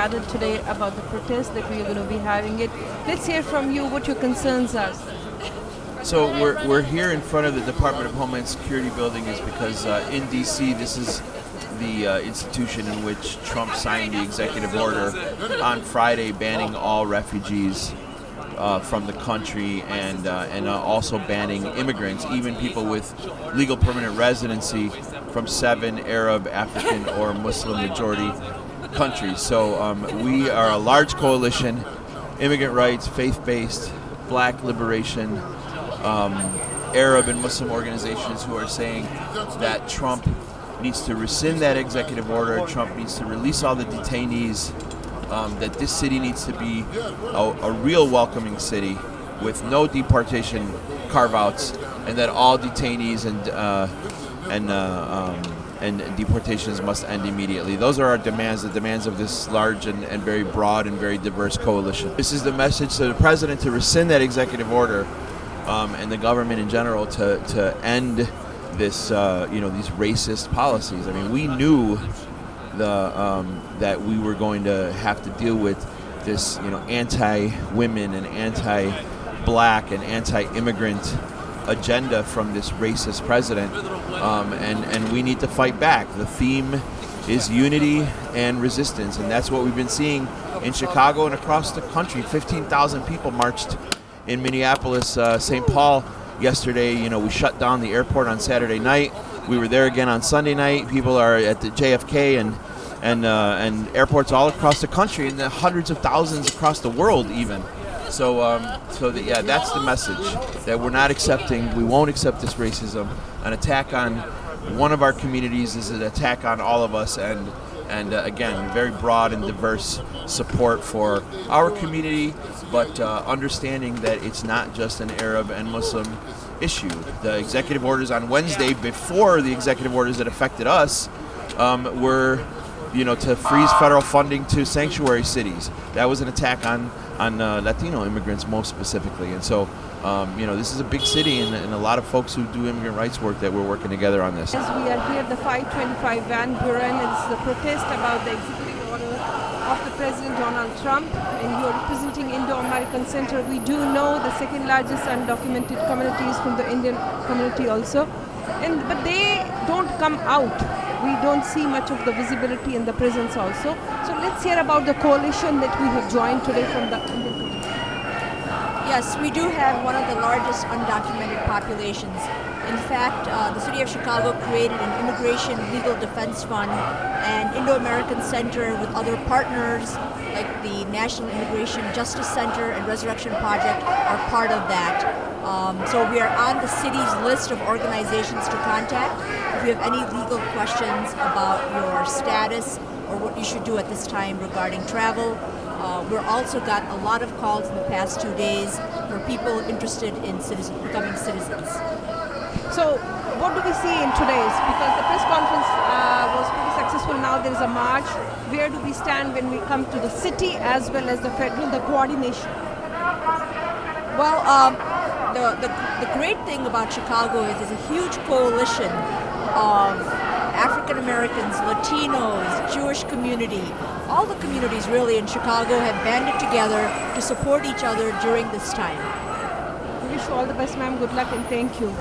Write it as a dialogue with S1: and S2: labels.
S1: Gathered today about the protest that we are going to be having it. Let's hear from you what your concerns are.
S2: So we're here in front of the Department of Homeland Security building is because in D.C. this is the institution in which Trump signed the executive order on Friday banning all refugees from the country and also banning immigrants, even people with legal permanent residency from 7 Arab, African, or Muslim majority countries. So we are a large coalition, immigrant rights, faith-based, black liberation, Arab and Muslim organizations who are saying that Trump needs to rescind that executive order, Trump needs to release all the detainees, that this city needs to be a real welcoming city with no deportation carve-outs, and that all detainees and deportations must end immediately. Those are our demands, the demands of this large and very broad and very diverse coalition. This is the message to the president to rescind that executive order, and the government in general to end this, these racist policies. I mean, we knew that we were going to have to deal with this, anti-women and anti-black and anti-immigrant agenda from this racist president, and we need to fight back. The theme is unity and resistance, and that's what we've been seeing in Chicago and across the country. 15,000 people marched in Minneapolis, St. Paul yesterday. We shut down the airport on Saturday night. We were there again on Sunday night. People are at the JFK and airports all across the country, and hundreds of thousands across the world even. So that's the message, that we're not accepting, we won't accept this racism. An attack on one of our communities is an attack on all of us, and again, very broad and diverse support for our community, but understanding that it's not just an Arab and Muslim issue. The executive orders on Wednesday, before the executive orders that affected us, were to freeze federal funding to sanctuary cities. That was an attack on Latino immigrants most specifically. And so, this is a big city and a lot of folks who do immigrant rights work that we're working together on this.
S1: As we are here at the 525 Van Buren, it's the protest about the executive order of the President Donald Trump, and you are representing Indo-American Center. We do know the second largest undocumented communities from the Indian community also, but they don't come out. We don't see much of the visibility and the presence also. So let's hear about the coalition that we have joined today from the Indian community.
S3: Yes, we do have one of the largest undocumented populations. In fact, the city of Chicago created an immigration legal defense fund, and Indo-American Center with other partners like the National Immigration Justice Center and Resurrection Project are part of that. So we are on the city's list of organizations to contact if you have any legal questions about your status or what you should do at this time regarding travel. We've also got a lot of calls in the past 2 days for people interested in becoming citizens.
S1: So what do we see in today's? Because the press conference was pretty successful. Now there is a march. Where do we stand when we come to the city as well as the federal, the coordination?
S3: Well, the great thing about Chicago is there's a huge coalition of African Americans, Latinos, Jewish community. All the communities really in Chicago have banded together to support each other during this time.
S1: We wish you all the best, ma'am. Good luck and thank you.